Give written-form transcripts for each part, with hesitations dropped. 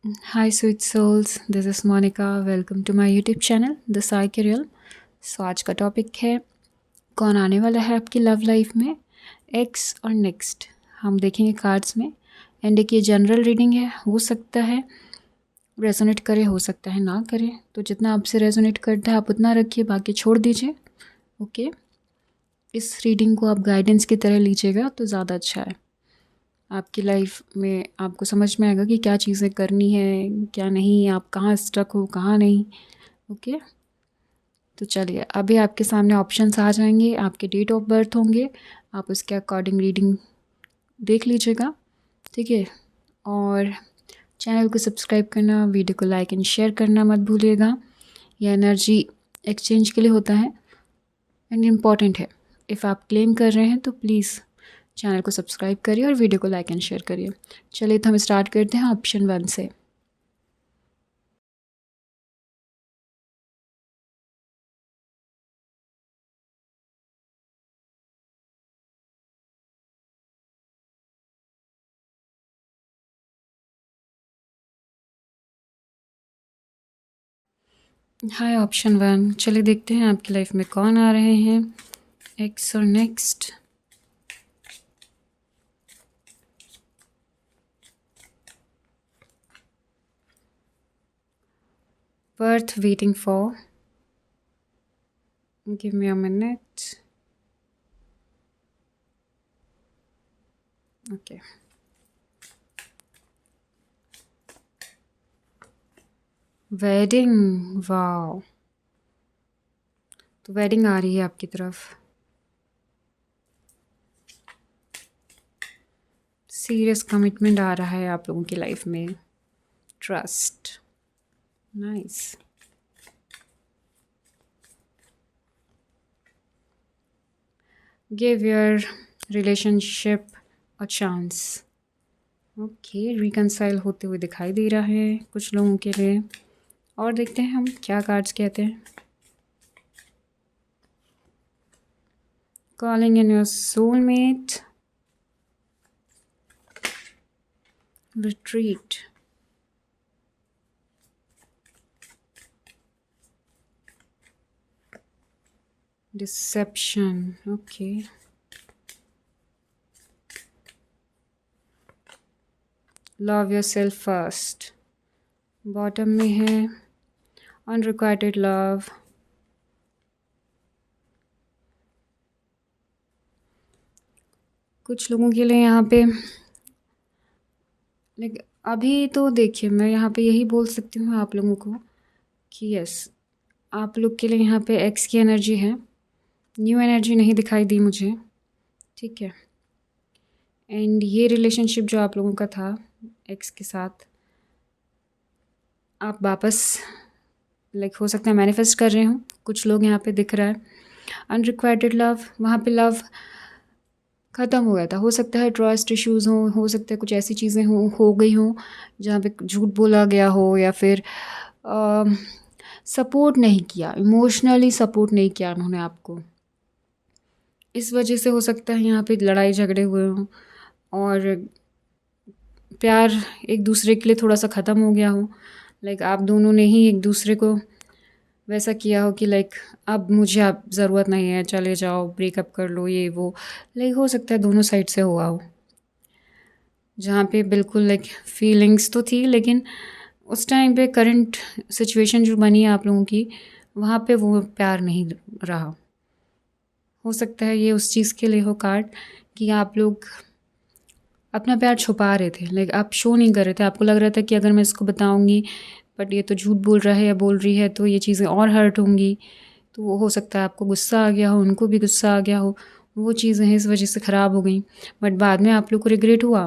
Hi, sweet souls. This is Monica. Welcome to my YouTube channel, The Psyche Realm. सो आज का topic है कौन आने वाला है आपकी लव लाइफ में, एक्स और नेक्स्ट। हम देखेंगे कार्ड्स में। एंड एक ये जनरल रीडिंग है, हो सकता है रेजोनेट करे, हो सकता है ना करे। तो जितना आपसे रेजोनेट करता है आप उतना रखिए, बाकी छोड़ दीजिए। ओके, इस रीडिंग को आप गाइडेंस की तरह लीजिएगा तो ज़्यादा अच्छा है। आपकी लाइफ में आपको समझ में आएगा कि क्या चीज़ें करनी है, क्या नहीं, आप कहाँ स्टक हो, कहाँ नहीं। ओके, तो चलिए अभी आपके सामने ऑप्शंस आ जाएंगे, आपके डेट ऑफ बर्थ होंगे, आप उसके अकॉर्डिंग रीडिंग देख लीजिएगा, ठीक है। और चैनल को सब्सक्राइब करना, वीडियो को लाइक एंड शेयर करना मत भूलिएगा। यह एनर्जी एक्सचेंज के लिए होता है एंड इम्पॉर्टेंट है। इफ़ आप क्लेम कर रहे हैं तो प्लीज़ चैनल को सब्सक्राइब करिए और वीडियो को लाइक एंड शेयर करिए। चलिए तो हम स्टार्ट करते हैं ऑप्शन 1 से। हाय ऑप्शन 1, चलिए देखते हैं आपकी लाइफ में कौन आ रहे हैं, एक्स और next. Worth waiting for. Give me a minute. Okay. Wedding, wow. तो वेडिंग आ रही है आपकी तरफ। सीरियस कमिटमेंट आ रहा है आप लोगों की लाइफ में। Trust, nice. Give your relationship a chance. Okay, reconcile होते हुए दिखाई दे रहा है कुछ लोगों के लिए। और देखते हैं हम क्या कार्ड्स कहते हैं। Calling in your soulmate, retreat, deception, okay. Love yourself first, bottom में है अनरिक्वाइटेड लव। कुछ लोगों के लिए यहाँ पे, लेकिन अभी तो देखिए मैं यहाँ पे यही बोल सकती हूँ आप लोगों को कि यस, आप लोग के लिए यहाँ पे एक्स की एनर्जी है। न्यू एनर्जी नहीं दिखाई दी मुझे, ठीक है। एंड ये रिलेशनशिप जो आप लोगों का था एक्स के साथ, आप वापस हो सकता है मैनिफेस्ट कर रहे हो। कुछ लोग यहाँ पे दिख रहा है अनरिक्वाइटेड लव, वहाँ पे लव ख़त्म हो गया था। हो सकता है ट्रस्ट इश्यूज़ हो सकता है कुछ ऐसी चीज़ें हो गई हों जहाँ पे झूठ बोला गया हो, या फिर सपोर्ट नहीं किया, इमोशनली सपोर्ट नहीं किया उन्होंने आपको। इस वजह से हो सकता है यहाँ पे लड़ाई झगड़े हुए हों और प्यार एक दूसरे के लिए थोड़ा सा ख़त्म हो गया हो। आप दोनों ने ही एक दूसरे को वैसा किया हो कि अब मुझे आप ज़रूरत नहीं है, चले जाओ, ब्रेकअप कर लो, ये वो। हो सकता है दोनों साइड से हुआ हो, जहाँ पे बिल्कुल फीलिंग्स तो थी, लेकिन उस टाइम पे करंट सिचुएशन जो बनी है आप लोगों की, वहाँ पे वो प्यार नहीं रहा। हो सकता है ये उस चीज़ के लिए हो कार्ड कि आप लोग अपना प्यार छुपा रहे थे, आप शो नहीं कर रहे थे। आपको लग रहा था कि अगर मैं इसको बताऊंगी बट ये तो झूठ बोल रहा है या बोल रही है तो ये चीज़ें और हर्ट होंगी। तो वो हो सकता है आपको गुस्सा आ गया हो, उनको भी गुस्सा आ गया हो, वो चीज़ें इस वजह से ख़राब हो गई। बट बाद में आप लोग को रिग्रेट हुआ,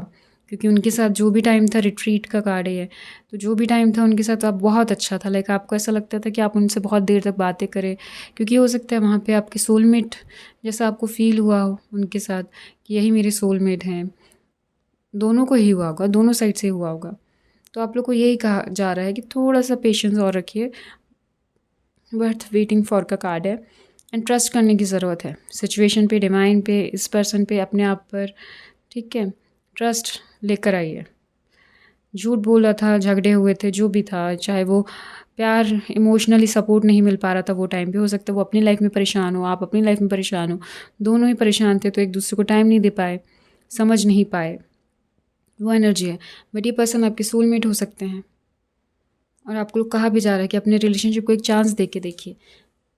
क्योंकि उनके साथ जो भी टाइम था, रिट्रीट का कार्ड है, तो जो भी टाइम था उनके साथ आप बहुत अच्छा था। आपको ऐसा लगता था कि आप उनसे बहुत देर तक बातें करें, क्योंकि हो सकता है वहाँ पे आपके सोलमेट जैसा आपको फील हुआ हो उनके साथ कि यही मेरे सोलमेट हैं। दोनों को ही हुआ होगा, दोनों साइड से हुआ होगा। तो आप लोग को यही कहा जा रहा है कि थोड़ा सा पेशेंस और रखिए। वर्थ वेटिंग फॉर का कार्ड है एंड ट्रस्ट करने की ज़रूरत है सिचुएशन पे, डिवाइन पे, इस पर्सन पे, अपने आप पर, ठीक है। ट्रस्ट लेकर आइए। झूठ बोल रहा था, झगड़े हुए थे, जो भी था, चाहे वो प्यार इमोशनली सपोर्ट नहीं मिल पा रहा था वो टाइम पे, हो सकता है वो अपनी लाइफ में परेशान हो, आप अपनी लाइफ में परेशान हो, दोनों ही परेशान थे, तो एक दूसरे को टाइम नहीं दे पाए, समझ नहीं पाए, वो एनर्जी है। बट ये पर्सन आपके सोलमेट हो सकते हैं और आपको कहा भी जा रहा है कि अपने रिलेशनशिप को एक चांस दे के देखिए,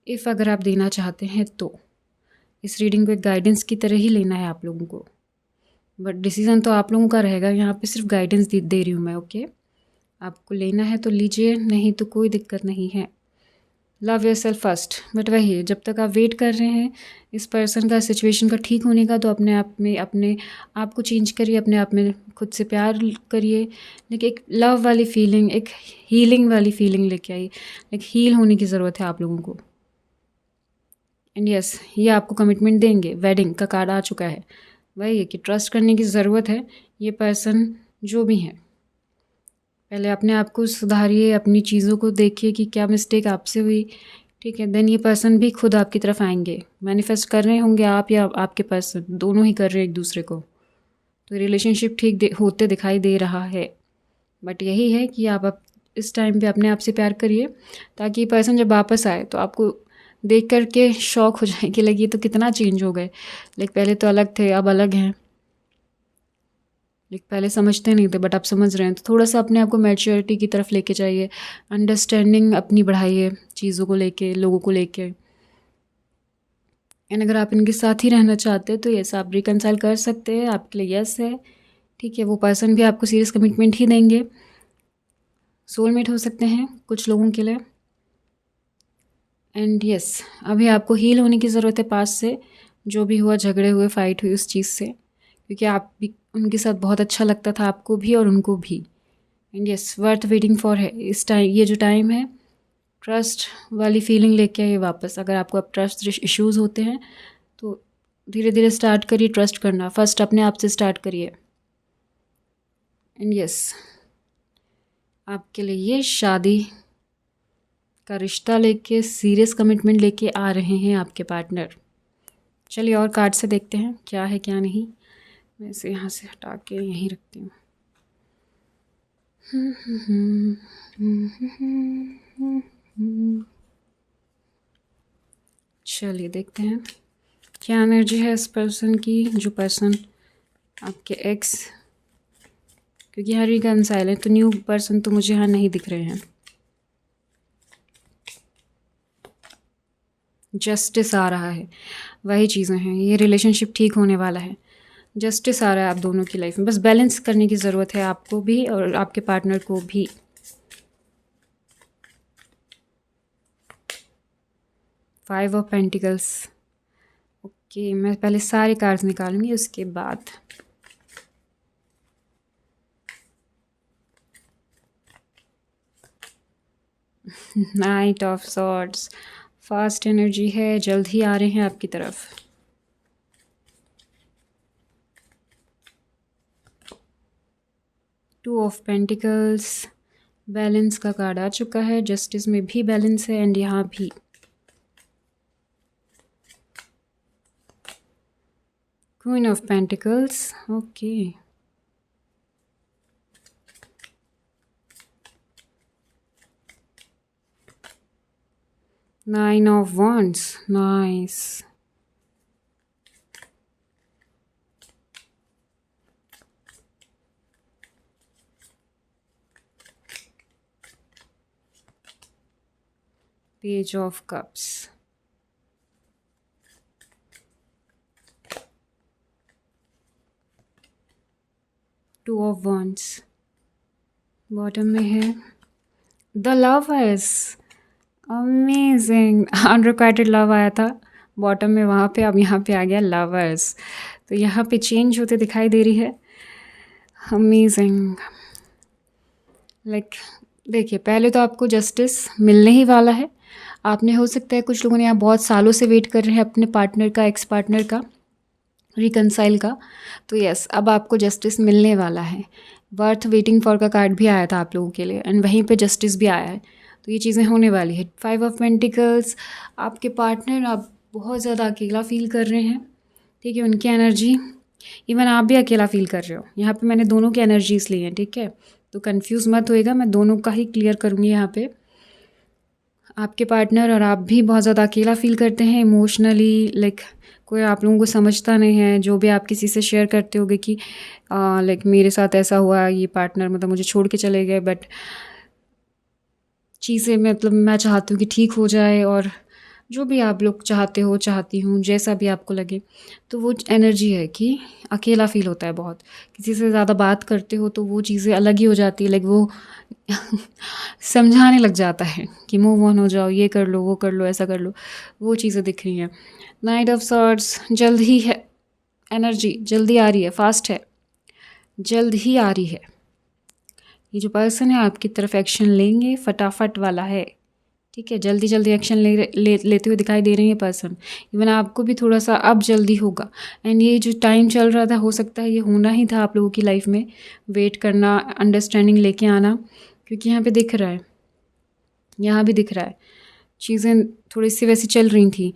इफ़ अगर आप देना चाहते हैं तो। इस रीडिंग को एक गाइडेंस की तरह ही लेना है आप लोगों को, बट डिसीज़न तो आप लोगों का रहेगा, यहाँ पे सिर्फ गाइडेंस दे रही हूँ मैं, ओके। आपको लेना है तो लीजिए, नहीं तो कोई दिक्कत नहीं है। Love your self first. But वही है, जब तक आप वेट कर रहे हैं इस पर्सन का, सिचुएशन का ठीक होने का, तो अपने आप में अपने आप को चेंज करिए, अपने आप में खुद से प्यार करिए, लेकिन एक लव वाली फीलिंग, एक हीलिंग वाली फीलिंग लेके आइए। लाइक हील होने की ज़रूरत है आप लोगों को। एंड यस, ये आपको कमिटमेंट देंगे, वेडिंग का कार्ड आ चुका है। वही है कि ट्रस्ट करने की ज़रूरत है। ये पर्सन जो भी है, पहले अपने आप को सुधारिए, अपनी चीज़ों को देखिए कि क्या मिस्टेक आपसे हुई, ठीक है। देन ये पर्सन भी खुद आपकी तरफ आएंगे, मैनिफेस्ट कर रहे होंगे आप या आपके पर्सन, दोनों ही कर रहे हैं एक दूसरे को, तो रिलेशनशिप ठीक होते दिखाई दे रहा है। बट यही है कि आप अब इस टाइम पे अपने आप से प्यार करिए, ताकि ये पर्सन जब वापस आए तो आपको देख कर के शॉक हो जाए कि लगे तो कितना चेंज हो गए, लाइक पहले तो अलग थे अब अलग हैं, लाइक पहले समझते नहीं थे बट आप समझ रहे हैं। तो थोड़ा सा अपने आप को मैच्योरिटी की तरफ लेके जाइए, अंडरस्टैंडिंग अपनी बढ़ाइए चीज़ों को लेके, लोगों को लेके। एंड अगर आप इनके साथ ही रहना चाहते हैं तो यस, आप रिकनसाइल कर सकते हैं, आपके लिए यस है, ठीक है। वो पर्सन भी आपको सीरियस कमिटमेंट ही देंगे, सोलमेट हो सकते हैं कुछ लोगों के लिए। एंड यस, अभी आपको हील होने की ज़रूरत है पास से, जो भी हुआ, झगड़े हुए, फाइट हुई उस चीज़ से, क्योंकि आप भी उनके साथ बहुत अच्छा लगता था आपको भी और उनको भी। And yes, worth waiting for है इस टाइम, ये जो टाइम है ट्रस्ट वाली फीलिंग लेके आइए वापस। अगर आपको अब ट्रस्ट इश्यूज़ होते हैं तो धीरे धीरे स्टार्ट करिए ट्रस्ट करना, फर्स्ट अपने आप से स्टार्ट करिए। एंड यस, आपके लिए ये शादी का रिश्ता लेके, सीरियस कमिटमेंट लेके आ रहे हैं आपके पार्टनर। चलिए और कार्ड से देखते हैं क्या है क्या नहीं। मैं इसे यहाँ से हटा के यहीं रखती हूँ। चलिए देखते हैं क्या एनर्जी है इस पर्सन की, जो पर्सन आपके एक्स, क्योंकि यहाँ रिकनसाइल है तो न्यू पर्सन तो मुझे यहाँ नहीं दिख रहे हैं। जस्टिस आ रहा है, वही चीज़ें हैं, ये रिलेशनशिप ठीक होने वाला है, जस्टिस आ रहा है आप दोनों की लाइफ में। बस बैलेंस करने की ज़रूरत है आपको भी और आपके पार्टनर को भी। Five of pentacles, okay. मैं पहले सारे कार्ड्स निकालूंगी उसके बाद। Night of swords, fast energy है, जल्द ही आ रहे हैं आपकी तरफ। टू ऑफ पेंटिकल्स, बैलेंस का कार्ड आ चुका है, जस्टिस में भी बैलेंस है एंड यहाँ भी। Queen of pentacles, okay. Nine of wands, nice. Page of cups, two of wands, bottom में है the lovers, amazing. Unrequited love आया था बॉटम में वहाँ पे, अब यहाँ पे आ गया लवर्स, तो यहाँ पे चेंज होते दिखाई दे रही है। अमेजिंग। लाइक देखिए, पहले तो आपको जस्टिस मिलने ही वाला है। आपने, हो सकता है कुछ लोगों ने यहाँ बहुत सालों से वेट कर रहे हैं अपने पार्टनर का, एक्स पार्टनर का, रिकनसाइल का, तो यस, अब आपको जस्टिस मिलने वाला है। वर्थ वेटिंग फॉर का कार्ड भी आया था आप लोगों के लिए एंड वहीं पे जस्टिस भी आया है, तो ये चीज़ें होने वाली है। फाइव ऑफ पेंटिकल्स, आपके पार्टनर, आप बहुत ज़्यादा अकेला फील कर रहे हैं, ठीक है, उनकी एनर्जी, इवन आप भी अकेला फील कर रहे हो। यहाँ पे मैंने दोनों की एनर्जीज ली हैं, ठीक है। तो कंफ्यूज मत होइएगा, मैं दोनों का ही क्लियर करूँगी यहाँ पे। आपके पार्टनर और आप भी बहुत ज़्यादा अकेला फ़ील करते हैं इमोशनली, लाइक कोई आप लोगों को समझता नहीं है। जो भी आप किसी से शेयर करते होगे कि लाइक मेरे साथ ऐसा हुआ, ये पार्टनर मतलब मुझे छोड़ के चले गए, बट चीज़ें मतलब मैं चाहती हूँ कि ठीक हो जाए, और जो भी आप लोग चाहते हो, चाहती हूँ, जैसा भी आपको लगे। तो वो एनर्जी है कि अकेला फ़ील होता है बहुत। किसी से ज़्यादा बात करते हो तो वो चीज़ें अलग ही हो जाती है, लाइक वो समझाने लग जाता है कि मूव ऑन हो जाओ, ये कर लो, वो कर लो, ऐसा कर लो। वो चीज़ें दिख रही हैं। नाइट ऑफ सॉर्ड्स जल्द ही है, एनर्जी जल्दी आ रही है, फास्ट है, जल्द ही आ रही है। ये जो पर्सन है आपकी तरफ एक्शन लेंगे, फटाफट वाला है, ठीक है। जल्दी जल्दी एक्शन लेते हुए दिखाई दे रही है पर्सन। इवन आपको भी थोड़ा सा अब जल्दी होगा। एंड ये जो टाइम चल रहा था, हो सकता है ये होना ही था आप लोगों की लाइफ में। वेट करना, अंडरस्टैंडिंग लेके आना, क्योंकि यहाँ पे दिख रहा है, यहाँ भी दिख रहा है चीज़ें थोड़ी सी वैसी चल रही थी।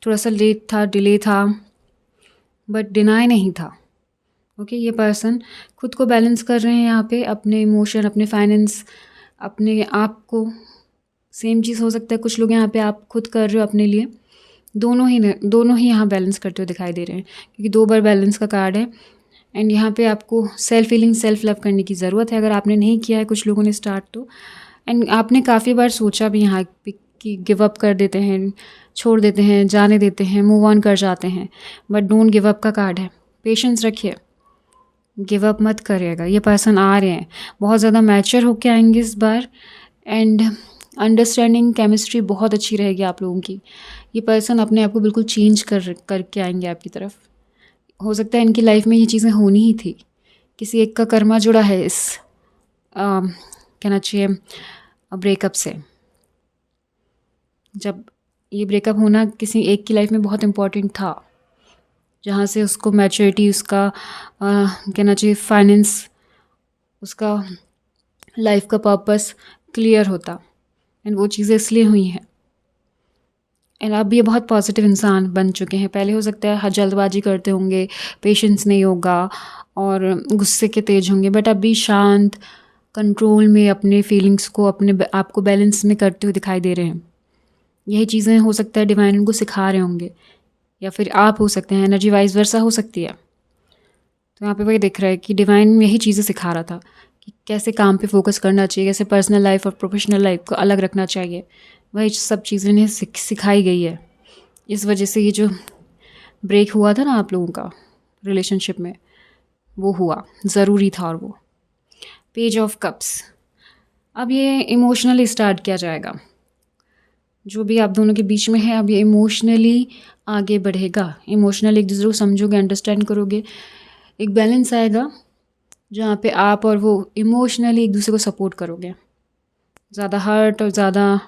थोड़ा सा लेट था, डिले था, बट डिनाई नहीं था। ओके, ये पर्सन खुद को बैलेंस कर रहे हैं यहाँ पे, अपने इमोशन, अपने फाइनेंस, अपने आप को। सेम चीज़ हो सकता है कुछ लोग यहाँ पे आप खुद कर रहे हो अपने लिए। दोनों ही यहाँ बैलेंस करते हुए दिखाई दे रहे हैं, क्योंकि 2 बार बैलेंस का कार्ड है। एंड यहाँ पे आपको सेल्फ हीलिंग, सेल्फ लव करने की ज़रूरत है, अगर आपने नहीं किया है कुछ लोगों ने स्टार्ट तो। एंड आपने काफ़ी बार सोचा भी यहाँ पे कि गिव अप कर देते हैं, छोड़ देते हैं, जाने देते हैं, मूव ऑन कर जाते हैं, बट डोंट गिव अप का कार्ड है। पेशेंस रखिए, गिव अप मत करिएगा। ये पर्सन आ रहे हैं, बहुत ज़्यादा मैच्योर होके आएंगे इस बार। एंड अंडरस्टैंडिंग, केमिस्ट्री बहुत अच्छी रहेगी आप लोगों की। ये पर्सन अपने आप को बिल्कुल चेंज करके आएंगे आपकी तरफ। हो सकता है इनकी लाइफ में ये चीज़ें होनी ही थी, किसी एक का कर्मा जुड़ा है इस कहना चाहिए ब्रेकअप से। जब ये ब्रेकअप होना किसी एक की लाइफ में बहुत इम्पोर्टेंट था, जहाँ से उसको मैच्योरिटी, उसका कहना चाहिए फाइनेंस, उसका लाइफ का पर्पस क्लियर होता। एंड वो चीज़ें इसलिए हुई हैं। एंड अब ये बहुत पॉजिटिव इंसान बन चुके हैं। पहले हो सकता है जल्दबाजी करते होंगे, पेशेंस नहीं होगा और गुस्से के तेज होंगे, बट अभी शांत, कंट्रोल में अपने फीलिंग्स को, अपने आप को बैलेंस में करते हुए दिखाई दे रहे हैं। यही चीज़ें हो सकता है डिवाइन उनको सिखा रहे होंगे, या फिर आप हो सकते हैं, एनर्जी वाइज वर्सा हो सकती है। तो यहाँ पे वही दिख रहा है कि डिवाइन यही चीज़ें सिखा रहा था कि कैसे काम पे फोकस करना चाहिए, कैसे पर्सनल लाइफ और प्रोफेशनल लाइफ को अलग रखना चाहिए। वही सब चीज़ें इन्हें सिखाई गई है। इस वजह से ये जो ब्रेक हुआ था ना आप लोगों का रिलेशनशिप में, वो हुआ, ज़रूरी था। और वो पेज ऑफ कप्स, अब ये इमोशनली स्टार्ट किया जाएगा। जो भी आप दोनों के बीच में है, अब ये इमोशनली आगे बढ़ेगा। इमोशनली एक दूसरे को समझोगे, अंडरस्टैंड करोगे, एक बैलेंस आएगा जहाँ पे आप और वो इमोशनली एक दूसरे को सपोर्ट करोगे। ज़्यादा हर्ट और ज़्यादा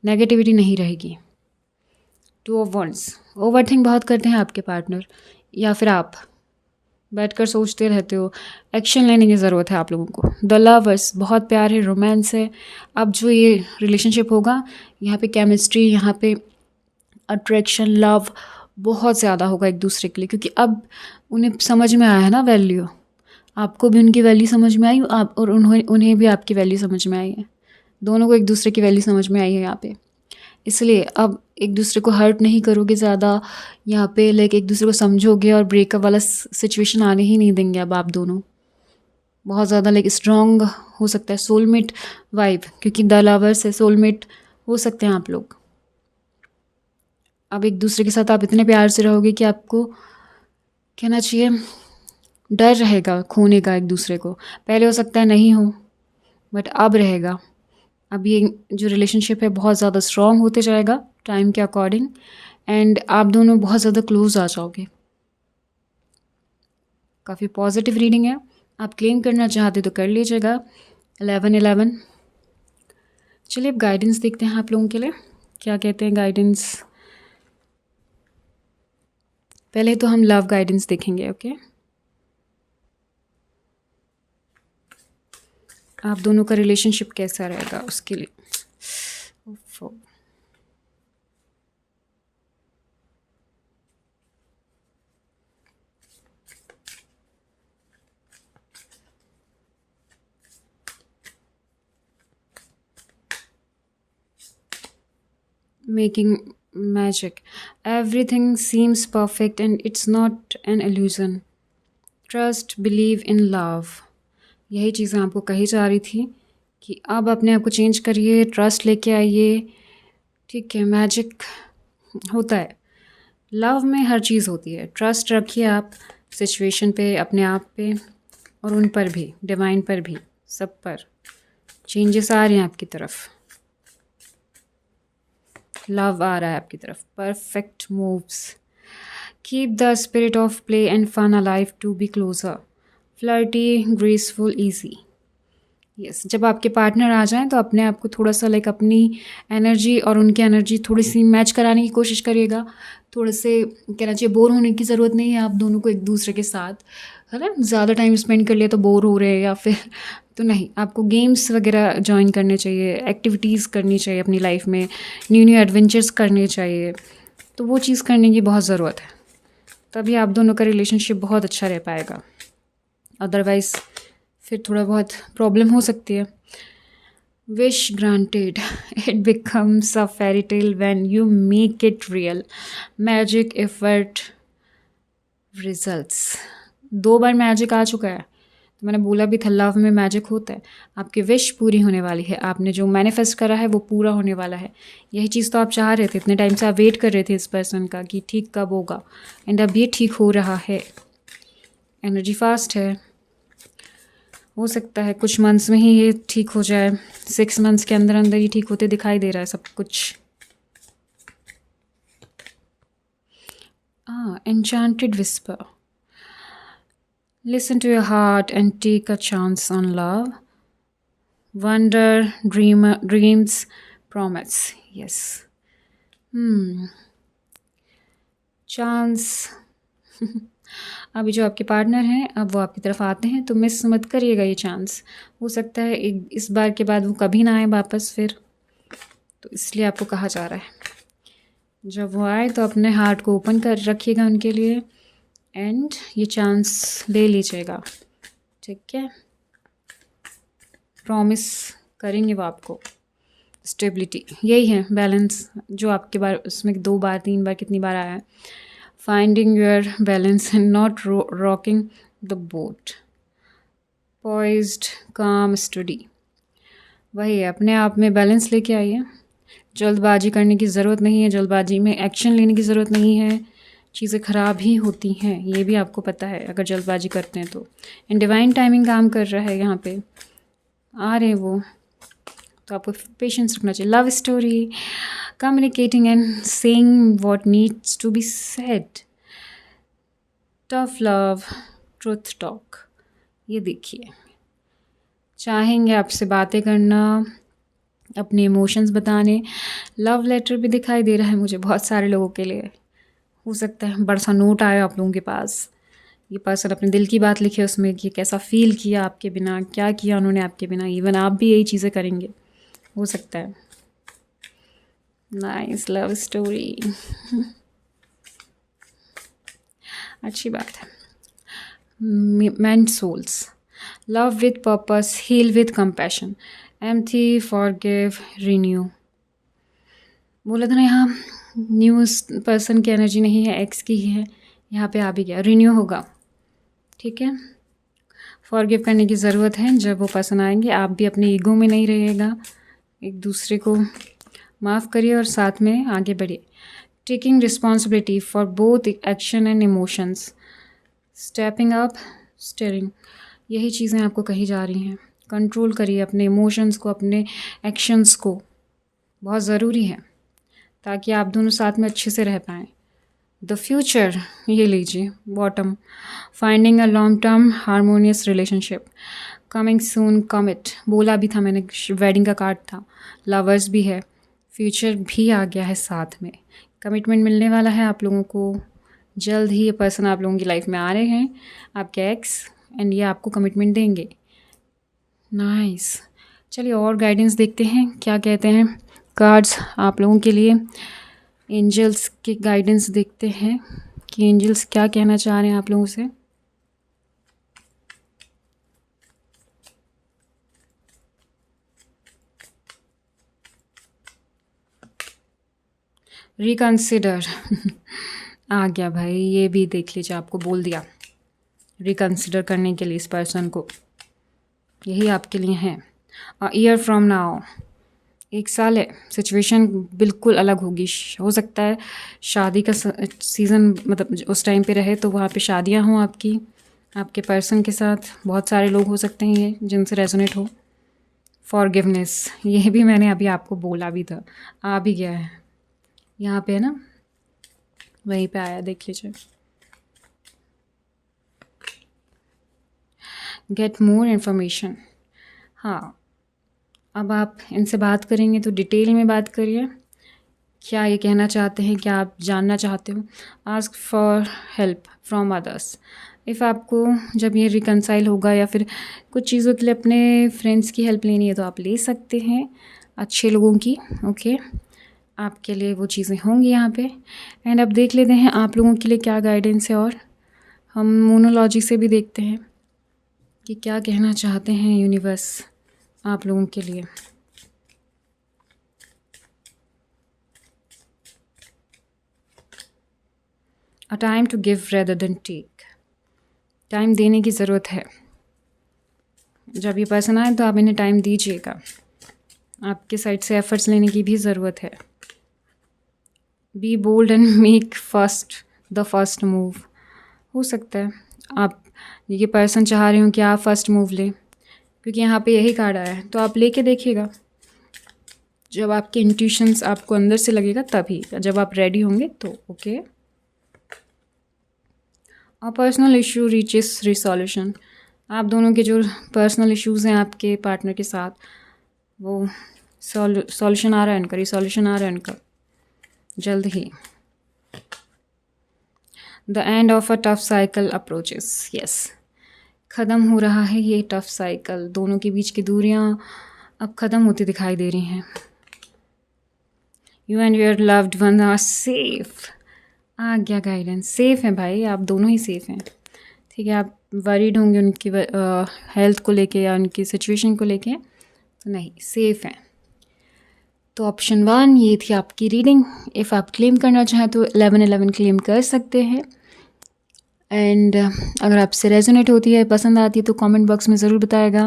नेगेटिविटी नहीं रहेगी। 2 ऑफ वंड्स, ओवरथिंक बहुत करते हैं आपके पार्टनर, या फिर आप बैठकर सोचते रहते हो। एक्शन लेने की ज़रूरत है आप लोगों को। द लवर्स, बहुत प्यार है, रोमांस है। अब जो ये रिलेशनशिप होगा, यहाँ पे केमिस्ट्री, यहाँ पे अट्रैक्शन, लव बहुत ज़्यादा होगा एक दूसरे के लिए, क्योंकि अब उन्हें समझ में आया है ना वैल्यू। आपको भी उनकी वैल्यू समझ में आई, आप और उन्हें भी आपकी वैल्यू समझ में आई है। दोनों को एक दूसरे की वैल्यू समझ में आई है यहाँ पे। इसलिए अब एक दूसरे को हर्ट नहीं करोगे ज़्यादा यहाँ पे, लाइक एक दूसरे को समझोगे और ब्रेकअप वाला सिचुएशन आने ही नहीं देंगे। अब आप दोनों बहुत ज़्यादा लाइक स्ट्रॉन्ग हो सकता है, सोलमेट वाइब, क्योंकि द लवर्स है, सोलमेट हो सकते हैं आप लोग। अब एक दूसरे के साथ आप इतने प्यार से रहोगे कि आपको कहना चाहिए डर रहेगा खोने का एक दूसरे को। पहले हो सकता है नहीं हो, बट अब रहेगा। अब ये जो रिलेशनशिप है बहुत ज़्यादा स्ट्रॉन्ग होते जाएगा टाइम के अकॉर्डिंग, एंड आप दोनों बहुत ज़्यादा क्लोज आ जाओगे। काफ़ी पॉजिटिव रीडिंग है। आप क्लेम करना चाहते तो कर लीजिएगा। 11-11। चलिए अब गाइडेंस देखते हैं आप लोगों के लिए, क्या कहते हैं गाइडेंस। पहले तो हम लव गाइडेंस देखेंगे। ओके, आप दोनों का रिलेशनशिप कैसा रहेगा उसके लिए। making magic. Everything seems perfect and it's not an illusion. Trust, believe in love, यही चीज़ें आपको कही जा रही थी कि अब अपने आप को चेंज करिए, ट्रस्ट लेके आइए। ठीक है, मैजिक होता है, लव में हर चीज़ होती है। ट्रस्ट रखिए आप सिचुएशन पे, अपने आप पे और उन पर भी, डिवाइन पर भी, सब पर। चेंजेस आ रहे हैं आपकी तरफ, लव आ रहा है आपकी तरफ, perfect moves. Keep the spirit of play and fun alive to be closer, flirty, graceful, easy. Yes, जब आपके पार्टनर आ जाएं तो अपने आप को थोड़ा सा लाइक अपनी एनर्जी और उनकी एनर्जी थोड़ी सी मैच कराने की कोशिश करिएगा। थोड़े से कहना चाहिए बोर होने की ज़रूरत नहीं है आप दोनों को एक दूसरे के साथ, है ना। ज़्यादा टाइम स्पेंड कर लिया तो बोर हो रहे हैं या फिर तो नहीं, आपको गेम्स वगैरह ज्वाइन करने चाहिए, एक्टिविटीज़ करनी चाहिए अपनी लाइफ में, न्यू न्यू एडवेंचर्स करने चाहिए। तो वो चीज़ करने की बहुत ज़रूरत है, तभी आप दोनों का रिलेशनशिप बहुत अच्छा रह पाएगा। अदरवाइज़ फिर थोड़ा बहुत प्रॉब्लम हो सकती है। Wish granted, it becomes a fairy tale when you make it real, magic, effort, results. 2 बार मैजिक आ चुका है, तो मैंने बोला भी था लव में मैजिक होता है। आपकी विश पूरी होने वाली है, आपने जो मैनिफेस्ट करा है वो पूरा होने वाला है। यही चीज़ तो आप चाह रहे थे, इतने टाइम से आप वेट कर रहे थे इस पर्सन का कि ठीक कब होगा, एंड अब ये ठीक हो रहा है। एनर्जी फास्ट है, हो सकता है कुछ मंथ्स में ही ये ठीक हो जाए, 6 मंथ्स के अंदर अंदर ही ठीक होते दिखाई दे रहा है सब कुछ। Enchanted whisper, listen to your heart and take a chance on love, wonder, dreams, promise. Yes, chance. अभी जो आपके पार्टनर हैं अब वो आपकी तरफ आते हैं, तो मिस मत करिएगा ये चांस। हो सकता है एक इस बार के बाद वो कभी ना आए वापस फिर, तो इसलिए आपको कहा जा रहा है जब वो आए तो अपने हार्ट को ओपन कर रखिएगा उनके लिए, एंड ये चांस ले लीजिएगा। ठीक है, प्रॉमिस करेंगे वो आपको। स्टेबिलिटी, यही है बैलेंस जो आपके बार उसमें 2 बार 3 बार कितनी बार आया है। Finding your balance and not rocking the boat, poised, काम, स्टडी। वही है, अपने आप में बैलेंस लेके आइए। जल्दबाजी करने की ज़रूरत नहीं है, जल्दबाजी में एक्शन लेने की ज़रूरत नहीं है, चीज़ें ख़राब ही होती हैं, ये भी आपको पता है अगर जल्दबाजी करते हैं तो। इन डिवाइन टाइमिंग काम कर रहा है, यहाँ पे आ रहे हैं वो, तो आपको पेशेंस रखना चाहिए। Love story, communicating and saying what needs to be said, tough love, truth talk. ये देखिए, चाहेंगे आपसे बातें करना, अपने इमोशंस बताने। लव लेटर भी दिखाई दे रहा है मुझे बहुत सारे लोगों के लिए। हो सकता है बड़ा सा नोट आया आप लोगों के पास, ये पर्सन अपने दिल की बात लिखे उसमें कि कैसा फील किया आपके बिना, क्या किया उन्होंने आपके बिना। इवन आप भी यही चीज़ें करेंगे, हो सकता है। नाइस लव स्टोरी, अच्छी बात है। Mend souls, love with purpose, heal with compassion, empty, forgive, renew. बोला था ना यहाँ न्यू पर्सन की एनर्जी नहीं है, एक्स की ही है, यहाँ पे आ भी गया, रिन्यू होगा। ठीक है, फॉरगिव करने की ज़रूरत है, जब वो पर्सन आएंगे आप भी अपने ईगो में नहीं रहिएगा, एक दूसरे को माफ़ करिए और साथ में आगे बढ़िए। Taking responsibility for both action and emotions, stepping up, steering, यही चीज़ें आपको कही जा रही हैं। कंट्रोल करिए अपने इमोशंस को, अपने एक्शंस को, बहुत ज़रूरी है ताकि आप दोनों साथ में अच्छे से रह पाएँ। द फ्यूचर, ये लीजिए bottom, finding a long term harmonious relationship, coming soon, commit, बोला भी था मैंने, वेडिंग का कार्ड था, लवर्स भी है, फ्यूचर भी आ गया है साथ में। कमिटमेंट मिलने वाला है आप लोगों को, जल्द ही ये पर्सन आप लोगों की लाइफ में आ रहे हैं, आपके एक्स, एंड ये आपको कमिटमेंट देंगे। नाइस, चलिए और गाइडेंस देखते हैं क्या कहते हैं कार्ड्स आप लोगों के लिए। एंजल्स के गाइडेंस देखते हैं कि एंजल्स क्या कहना चाह रहे हैं आप लोगों से। रिकंसिडर आ गया भाई, ये भी देख लीजिए, आपको बोल दिया रिकंसिडर करने के लिए इस पर्सन को, यही आपके लिए है। ईयर फ्रॉम नाउ, 1 साल है, सिचुएशन बिल्कुल अलग होगी। हो सकता है शादी का सीज़न मतलब उस टाइम पे रहे, तो वहाँ पे शादियाँ हों आपकी, आपके पर्सन के साथ। बहुत सारे लोग हो सकते हैं ये जिनसे रेजोनेट हो। फॉरगिवनेस, ये भी मैंने अभी आपको बोला भी था, आ भी गया है यहाँ पे, है ना, वहीं पे आया, देख लीजिए। गेट मोर इन्फॉर्मेशन, हाँ, अब आप इनसे बात करेंगे तो डिटेल में बात करिए, क्या ये कहना चाहते हैं, क्या आप जानना चाहते हो। Ask for help from others, if आपको जब ये रिकनसाइल होगा या फिर कुछ चीज़ों के लिए अपने फ्रेंड्स की हेल्प लेनी है तो आप ले सकते हैं, अच्छे लोगों की। ओके, आपके लिए वो चीज़ें होंगी यहाँ पे। एंड अब देख लेते हैं आप लोगों के लिए क्या गाइडेंस है, और हम मोनोलॉजी से भी देखते हैं कि क्या कहना चाहते हैं यूनिवर्स आप लोगों के लिए। A time to give rather than take, time देने की ज़रूरत है। जब ये पर्सन आए तो आप इन्हें टाइम दीजिएगा, आपके साइड से एफर्ट्स लेने की भी ज़रूरत है। Be bold and make the first move, हो सकता है आप ये पर्सन चाह रहे हो कि आप फर्स्ट मूव लें, क्योंकि यहाँ पे यही कार्ड आया है, तो आप लेके देखिएगा। जब आपके इंट्यूशंस आपको अंदर से लगेगा तभी, जब आप रेडी होंगे तो। ओके, और पर्सनल इशू रीचेस रिसोल्यूशन, आप दोनों के जो पर्सनल इश्यूज़ हैं आपके पार्टनर के साथ, वो सॉल्यूशन आ रहा है इनका, रिसोल्यूशन आ रहा है इनका जल्द ही। The end of a tough cycle approaches, yes, ख़त्म हो रहा है ये टफ साइकिल, दोनों के बीच की दूरियां अब ख़त्म होती दिखाई दे रही हैं। You and your loved one are safe, आ गया गाइडेंस, सेफ हैं भाई, आप दोनों ही सेफ हैं। ठीक है, आप वरीड होंगे उनकी हेल्थ को लेके या उनकी सिचुएशन को लेके, तो नहीं, सेफ हैं। तो ऑप्शन 1 ये थी आपकी रीडिंग। इफ़ आप क्लेम करना चाहें तो 1111 क्लेम कर सकते हैं। एंड अगर आपसे रेजोनेट होती है, पसंद आती है, तो कमेंट बॉक्स में ज़रूर बताएगा।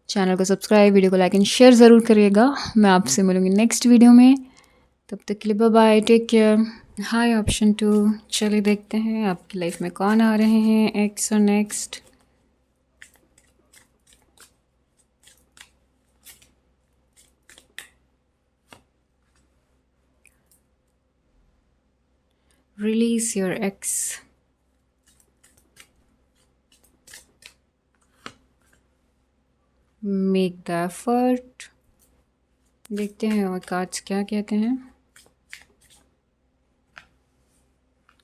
चैनल को सब्सक्राइब, वीडियो को लाइक एंड शेयर ज़रूर करिएगा। मैं आपसे मिलूँगी नेक्स्ट वीडियो में, तब तक के लिए बाय बाय, टेक केयर। हाय ऑप्शन 2, चलिए देखते हैं आपकी लाइफ में कौन आ रहे हैं, एक्स और next. Release your ex. Make the effort. देखते हैं और कार्ड्स क्या कहते हैं।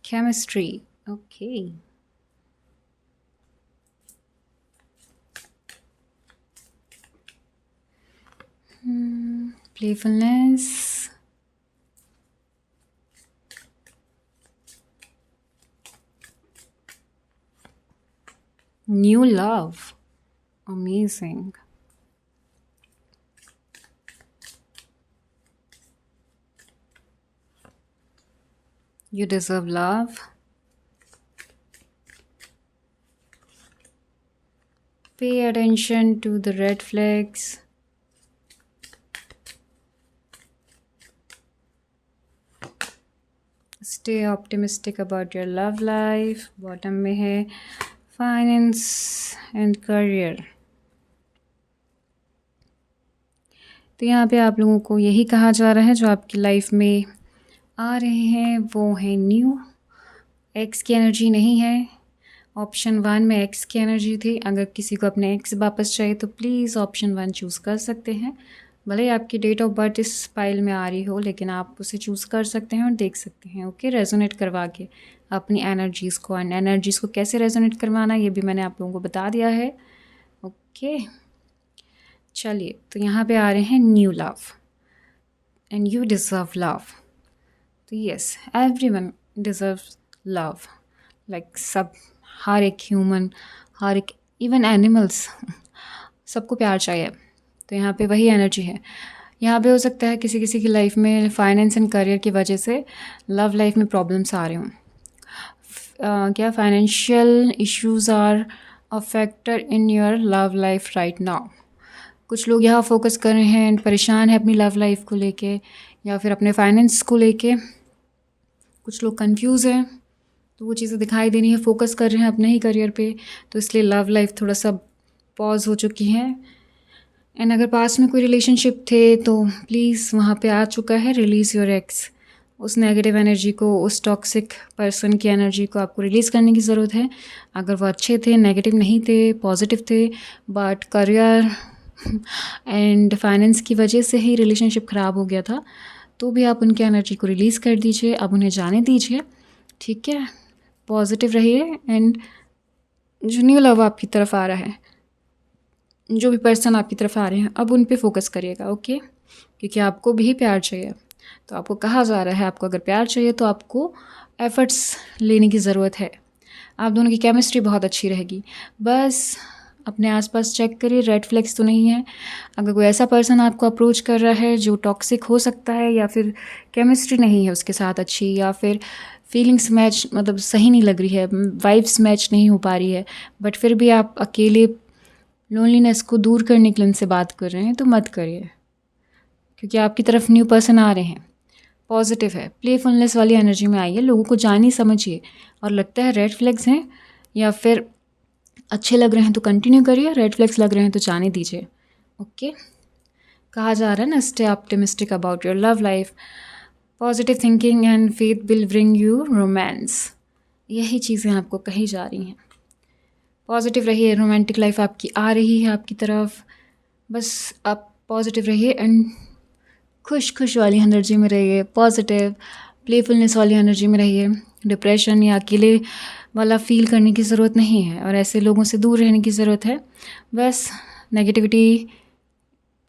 Chemistry. Okay. Playfulness. New love. Amazing. You deserve love. Pay attention to the red flags. Stay optimistic about your love life. Bottom में है finance and career. तो यहाँ पे आप लोगों को यही कहा जा रहा है, जो आपकी लाइफ में आ रहे हैं वो है न्यू। एक्स की एनर्जी नहीं है, ऑप्शन 1 में एक्स की एनर्जी थी। अगर किसी को अपने एक्स वापस चाहिए तो प्लीज़ ऑप्शन 1 चूज़ कर सकते हैं। भले ही आपकी डेट ऑफ बर्थ इस फाइल में आ रही हो, लेकिन आप उसे चूज़ कर सकते हैं और देख सकते हैं। ओके, रेजोनेट करवा के अपनी एनर्जीज़ को, एंड एनर्जीज़ को कैसे रेजोनेट करवाना ये भी मैंने आप लोगों को बता दिया है। ओके, चलिए, तो यहाँ पे आ रहे हैं new love and you deserve love. तो yes, everyone deserves love, like सब, हर एक ह्यूमन, हर एक, इवन एनिमल्स, सबको प्यार चाहिए। तो यहाँ पे वही एनर्जी है। यहाँ पे हो सकता है किसी किसी की लाइफ में फाइनेंस एंड करियर की वजह से लव लाइफ में प्रॉब्लम्स आ रहे हों। क्या financial issues are a factor in your love life right now. कुछ लोग यहाँ फोकस कर रहे हैं, परेशान हैं अपनी लव लाइफ को लेके या फिर अपने फाइनेंस को लेके। कुछ लोग कंफ्यूज हैं, तो वो चीज़ें दिखाई दे रही हैं, फोकस कर रहे हैं अपने ही करियर पे, तो इसलिए लव लाइफ थोड़ा सा पॉज हो चुकी है। एंड अगर पास में कोई रिलेशनशिप थे तो प्लीज़ वहाँ पे आ चुका है रिलीज़ योर एक्स। उस नेगेटिव एनर्जी को, उस टॉक्सिक पर्सन की एनर्जी को आपको रिलीज़ करने की ज़रूरत है। अगर वो अच्छे थे, नेगेटिव नहीं थे, पॉजिटिव थे, बट करियर एंड फाइनेंस की वजह से ही रिलेशनशिप ख़राब हो गया था, तो भी आप उनकी एनर्जी को रिलीज़ कर दीजिए, अब उन्हें जाने दीजिए, ठीक है। पॉजिटिव रहिए एंड जो न्यू लव आपकी तरफ आ रहा है, जो भी पर्सन आपकी तरफ आ रहे हैं, अब उन पे फोकस करिएगा, ओके। क्योंकि आपको भी प्यार चाहिए, तो आपको कहा जा रहा है आपको अगर प्यार चाहिए तो आपको एफ़र्ट्स लेने की ज़रूरत है। आप दोनों की केमिस्ट्री बहुत अच्छी रहेगी। बस अपने आसपास चेक करिए, रेड फ्लैग्स तो नहीं है। अगर कोई ऐसा पर्सन आपको अप्रोच कर रहा है जो टॉक्सिक हो सकता है, या फिर केमिस्ट्री नहीं है उसके साथ अच्छी, या फिर फीलिंग्स मैच मतलब सही नहीं लग रही है, वाइब्स मैच नहीं हो पा रही है, बट फिर भी आप अकेले लोनलीनेस को दूर करने के लिए उनसे बात कर रहे हैं, तो मत करिए। क्योंकि आपकी तरफ न्यू पर्सन आ रहे हैं, पॉजिटिव है, प्लेफुलनेस वाली एनर्जी में आइए, लोगों को जानिए समझिए। और लगता है रेड फ्लैग्स हैं या फिर अच्छे लग रहे हैं तो कंटिन्यू करिए, रेड फ्लैग्स लग रहे हैं तो जाने दीजिए, ओके। कहा जा रहा है ना, stay optimistic about your love life, positive thinking and faith will bring you romance. यही चीज़ें आपको कही जा रही हैं। पॉजिटिव रहिए, रोमांटिक लाइफ आपकी आ रही है आपकी तरफ, बस आप पॉजिटिव रहिए एंड खुश वाली एनर्जी में रहिए, पॉजिटिव प्लेफुलनेस वाली एनर्जी में रहिए। डिप्रेशन या अकेले वाला फील करने की ज़रूरत नहीं है और ऐसे लोगों से दूर रहने की ज़रूरत है। बस नेगेटिविटी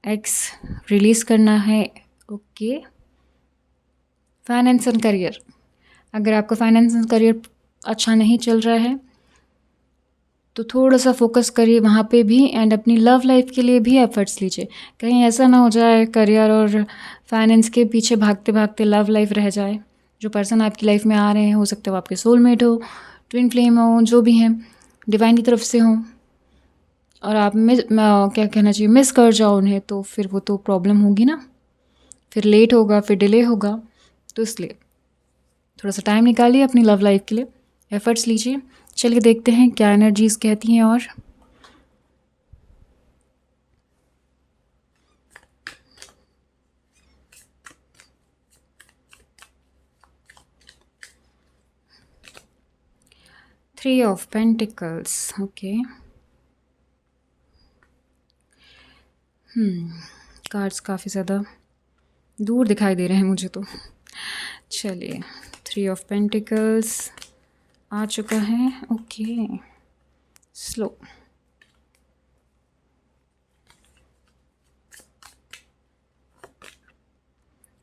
एक्स रिलीज़ करना है, ओके। फाइनेंस एंड करियर, अगर आपका फाइनेंस एंड करियर अच्छा नहीं चल रहा है तो थोड़ा सा फोकस करिए वहाँ पे भी, एंड अपनी लव लाइफ के लिए भी एफर्ट्स लीजिए। कहीं ऐसा ना हो जाए करियर और फाइनेंस के पीछे भागते भागते लव लाइफ रह जाए। जो पर्सन आपकी लाइफ में आ रहे हैं, हो सकता है वो आपके सोलमेट हो, ट्विन फ्लेम हो, जो भी हैं, डिवाइन की तरफ से हो, और आप क्या कहना चाहिए, मिस कर जाओ उन्हें, तो फिर वो तो प्रॉब्लम होगी ना, फिर लेट होगा, फिर डिले होगा। तो इसलिए थोड़ा सा टाइम निकालिए अपनी लव लाइफ के लिए, एफर्ट्स लीजिए। चलिए देखते हैं क्या एनर्जीज कहती हैं। और three of pentacles, okay. Cards काफ़ी ज़्यादा दूर दिखाई दे रहे हैं मुझे तो। चलिए, थ्री ऑफ पेंटिकल्स आ चुका है, okay. Slow,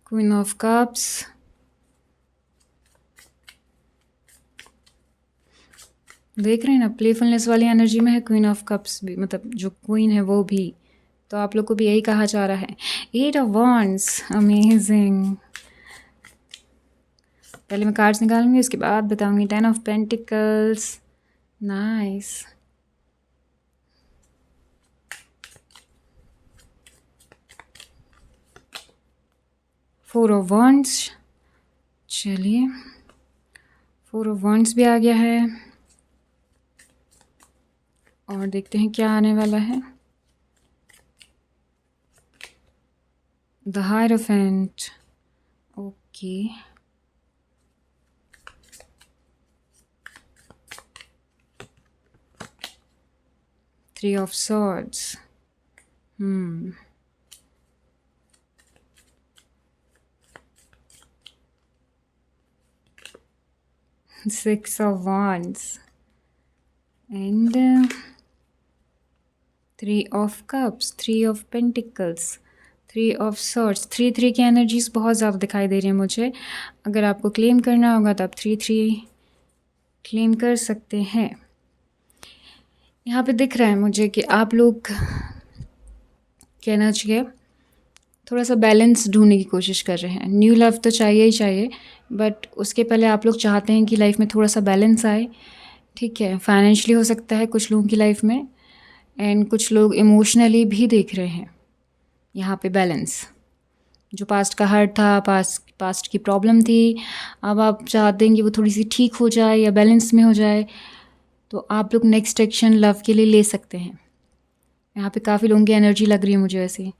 queen of cups, देख रहे हैं ना, प्लेफुलनेस वाली एनर्जी में है क्वीन ऑफ कप्स भी, मतलब जो क्वीन है वो भी, तो आप लोग को भी यही कहा जा रहा है। Eight of wands, amazing. पहले मैं कार्ड्स निकालूंगी, उसके बाद बताऊंगी। Ten of pentacles, nice. Four of wands, चलिए, फोर ऑफ वॉन्ड्स भी आ गया है, और देखते हैं क्या आने वाला है। The hierophant, okay. Three of swords, six of wands and three of cups, three of pentacles, three of swords. Three three की एनर्जीज बहुत ज़्यादा दिखाई दे रही है मुझे। अगर आपको क्लेम करना होगा तो आप थ्री थ्री क्लेम कर सकते हैं। यहाँ पे दिख रहा है मुझे कि आप लोग की एनर्जी है थोड़ा सा बैलेंस ढूंढने की कोशिश कर रहे हैं। न्यू लव तो चाहिए ही चाहिए, बट उसके पहले आप लोग चाहते हैं कि लाइफ में थोड़ा सा बैलेंस आए। ठीक है, फाइनेंशियली हो सकता है कुछ लोगों की लाइफ में, एंड कुछ लोग इमोशनली भी देख रहे हैं यहाँ पे बैलेंस। जो पास्ट का हर्ट था, पास्ट की प्रॉब्लम थी, अब आप चाहते हैं कि वो थोड़ी सी ठीक हो जाए या बैलेंस में हो जाए, तो आप लोग नेक्स्ट एक्शन लव के लिए ले सकते हैं। यहाँ पे काफ़ी लोगों की एनर्जी लग रही है मुझे वैसे।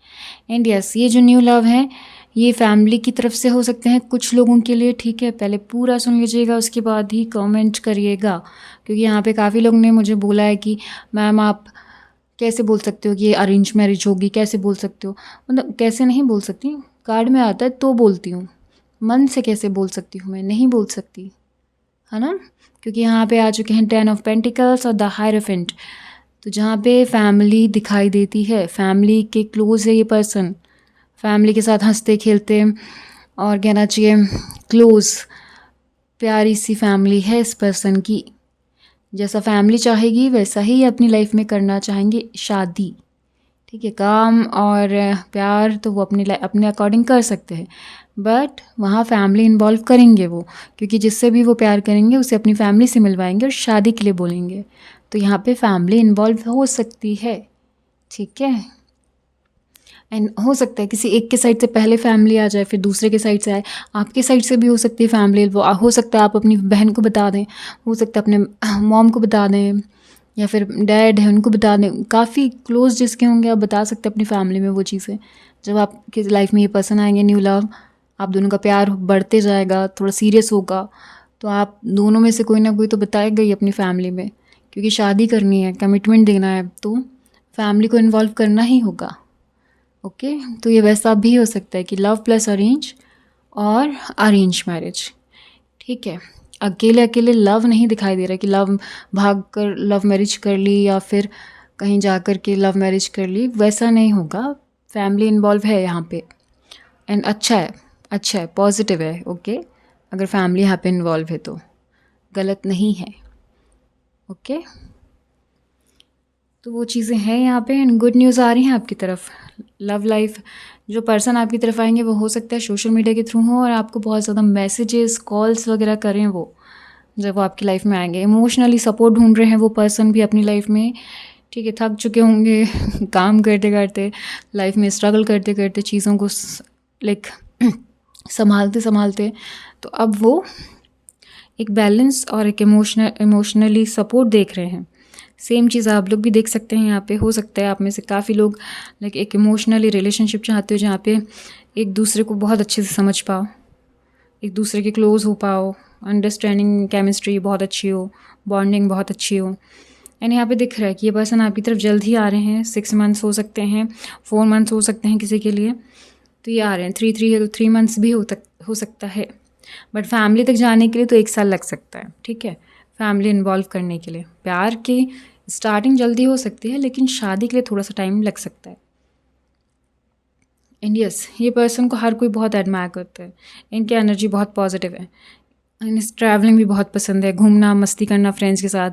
एंड यस, ये जो न्यू लव है ये फैमिली की तरफ से हो सकते हैं कुछ लोगों के लिए। ठीक है, पहले पूरा सुन लीजिएगा, उसके बाद ही कमेंट करिएगा, क्योंकि यहाँ पे काफ़ी लोगों ने मुझे बोला है कि मैम आप कैसे बोल सकते हो कि ये अरेंज मैरिज होगी, कैसे बोल सकते हो। मतलब कैसे नहीं बोल सकती, कार्ड में आता है तो बोलती हूँ, मन से कैसे बोल सकती हूँ मैं, नहीं बोल सकती, है ना। क्योंकि यहाँ पे आ चुके हैं 10 ऑफ पेंटिकल्स और द हायरोफेंट। तो जहाँ पे फैमिली दिखाई देती है, फैमिली के क्लोज है ये पर्सन, फैमिली के साथ हंसते खेलते, और कहना चाहिए क्लोज, प्यारी सी फैमिली है इस पर्सन की। जैसा फैमिली चाहेगी वैसा ही अपनी लाइफ में करना चाहेंगे, शादी। ठीक है, काम और प्यार तो वो अपने अकॉर्डिंग कर सकते हैं, बट वहाँ फैमिली इन्वॉल्व करेंगे वो, क्योंकि जिससे भी वो प्यार करेंगे उसे अपनी फैमिली से मिलवाएंगे और शादी के लिए बोलेंगे। तो यहाँ पे फैमिली इन्वॉल्व हो सकती है। ठीक है, एंड हो सकता है किसी एक के साइड से पहले फैमिली आ जाए, फिर दूसरे के साइड से आए। आपके साइड से भी हो सकती है फैमिली, वो हो सकता है आप अपनी बहन को बता दें, हो सकता है अपने मॉम को बता दें, या फिर डैड है उनको बता दें। काफ़ी क्लोज जिसके होंगे आप बता सकते हैं अपनी फैमिली में वो चीज़ें। जब आपकी लाइफ में ये पर्सन आएंगे न्यू लव, आप दोनों का प्यार बढ़ते जाएगा, थोड़ा सीरियस होगा, तो आप दोनों में से कोई ना कोई तो बताएगा ही अपनी फैमिली में, क्योंकि शादी करनी है, कमिटमेंट देना है, तो फैमिली को इन्वॉल्व करना ही होगा। ओके, तो ये वैसा भी हो सकता है कि लव प्लस अरेंज और अरेंज मैरिज। ठीक है, अकेले अकेले लव नहीं दिखाई दे रहा कि लव भाग कर लव मैरिज कर ली या फिर कहीं जा कर के लव मैरिज कर ली, वैसा नहीं होगा। फैमिली इन्वॉल्व है यहाँ पे, एंड अच्छा है, पॉजिटिव है। ओके, अगर फैमिली यहाँ पे इन्वॉल्व है तो गलत नहीं है। ओके, तो वो चीज़ें हैं यहाँ पे, एंड गुड न्यूज़ आ रही हैं आपकी तरफ। लव लाइफ, जो पर्सन आपकी तरफ आएंगे वो हो सकता है सोशल मीडिया के थ्रू हो और आपको बहुत ज़्यादा मैसेजेस कॉल्स वगैरह करें वो, जब वो आपकी लाइफ में आएंगे। इमोशनली सपोर्ट ढूंढ रहे हैं वो पर्सन भी अपनी लाइफ में। ठीक है, थक चुके होंगे काम करते करते, लाइफ में स्ट्रगल करते करते, चीज़ों को लाइक संभालते संभालते, तो अब वो एक बैलेंस और एक इमोशनली सपोर्ट देख रहे हैं। सेम चीज़ आप लोग भी देख सकते हैं यहाँ पे। हो सकता है आप में से काफ़ी लोग लाइक एक इमोशनली रिलेशनशिप चाहते हो, जहाँ पे एक दूसरे को बहुत अच्छे से समझ पाओ, एक दूसरे के क्लोज हो पाओ, अंडरस्टैंडिंग केमिस्ट्री बहुत अच्छी हो, बॉन्डिंग बहुत अच्छी हो। एंड यहाँ पे दिख रहा है कि ये पर्सन आपकी तरफ जल्द ही आ रहे हैं। 6 मंथ्स हो सकते हैं, 4 मंथ्स हो सकते हैं किसी के लिए, तो ये आ रहे हैं। 3 है तो 3 मंथ्स भी हो सकता है, बट फैमिली तक जाने के लिए तो 1 साल लग सकता है। ठीक है, फैमिली इन्वॉल्व करने के लिए। प्यार की स्टार्टिंग जल्दी हो सकती है, लेकिन शादी के लिए थोड़ा सा टाइम लग सकता है। एंड यस, ये पर्सन को हर कोई बहुत एडमायर करता है, इनकी एनर्जी बहुत पॉजिटिव है। एंड ट्रैवलिंग भी बहुत पसंद है, घूमना, मस्ती करना फ्रेंड्स के साथ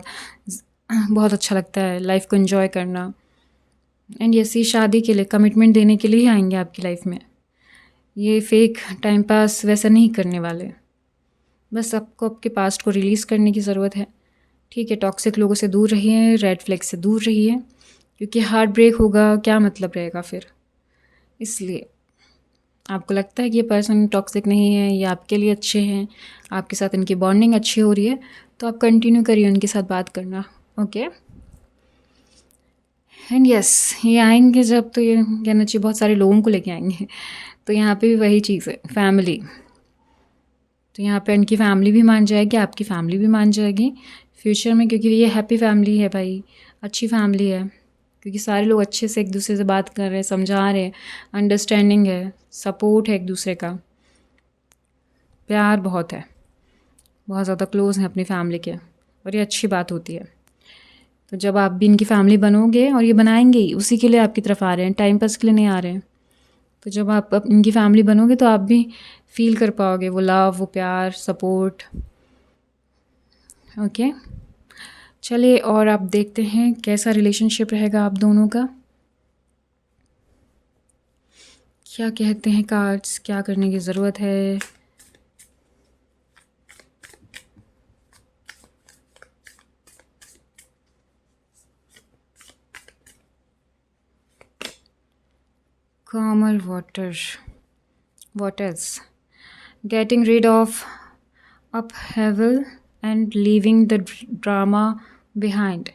बहुत अच्छा लगता है, लाइफ को एंजॉय करना। एंड यस, ये शादी के लिए कमिटमेंट देने के लिए ही आएंगे आपकी लाइफ में। ये फेक टाइम पास वैसा नहीं करने वाले, बस आपको आपके पास्ट को रिलीज़ करने की ज़रूरत है। ठीक है, टॉक्सिक लोगों से दूर रहिए, रेड फ्लैग से दूर रहिए, क्योंकि हार्ट ब्रेक होगा, क्या मतलब रहेगा फिर। इसलिए आपको लगता है कि ये पर्सन टॉक्सिक नहीं है, ये आपके लिए अच्छे हैं, आपके साथ इनकी बॉन्डिंग अच्छी हो रही है, तो आप कंटिन्यू करिए उनके साथ बात करना। ओके, एंड यस, ये आएंगे जब, तो ये कहना चाहिए बहुत सारे लोगों को लेके आएंगे। तो यहाँ पे भी वही चीज़ है, फैमिली। तो यहाँ पे इनकी फैमिली भी मान जाएगी, आपकी फैमिली भी मान जाएगी फ्यूचर में, क्योंकि ये हैप्पी फैमिली है भाई, अच्छी फैमिली है, क्योंकि सारे लोग अच्छे से एक दूसरे से बात कर रहे हैं, समझा रहे हैं, अंडरस्टैंडिंग है, सपोर्ट है एक दूसरे का, प्यार बहुत है, बहुत ज़्यादा क्लोज हैं अपनी फैमिली के, और ये अच्छी बात होती है। तो जब आप भी इनकी फैमिली बनोगे, और ये बनाएंगे ही, उसी के लिए आपकी तरफ आ रहे हैं, टाइम पास के लिए नहीं आ रहे हैं। तो जब आप इनकी फैमिली बनोगे तो आप भी फील कर पाओगे वो लव, वो प्यार, सपोर्ट। ओके, चलिए और आप देखते हैं कैसा रिलेशनशिप रहेगा आप दोनों का। क्या कहते हैं कार्ड्स, क्या करने की ज़रूरत है? Calmer water. What else? Getting rid of upheaval and leaving the drama behind.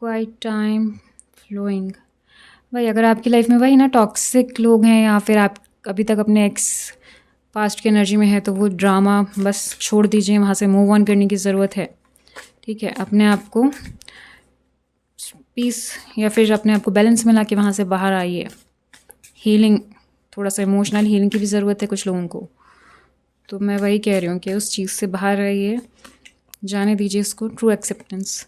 Quiet time flowing. भाई अगर आपकी लाइफ में वही ना टॉक्सिक लोग हैं या फिर आप अभी तक अपने एक्स पास्ट की एनर्जी में है तो वो ड्रामा बस छोड़ दीजिए, वहाँ से मूव ऑन करने की ज़रूरत है। ठीक है, अपने आप को पीस या फिर अपने आप को बैलेंस में ला के वहाँ से बाहर आइए। हीलिंग, थोड़ा सा इमोशनल हीलिंग की भी ज़रूरत है कुछ लोगों को, तो मैं वही कह रही हूँ कि उस चीज़ से बाहर आइए, जाने दीजिए इसको। True acceptance.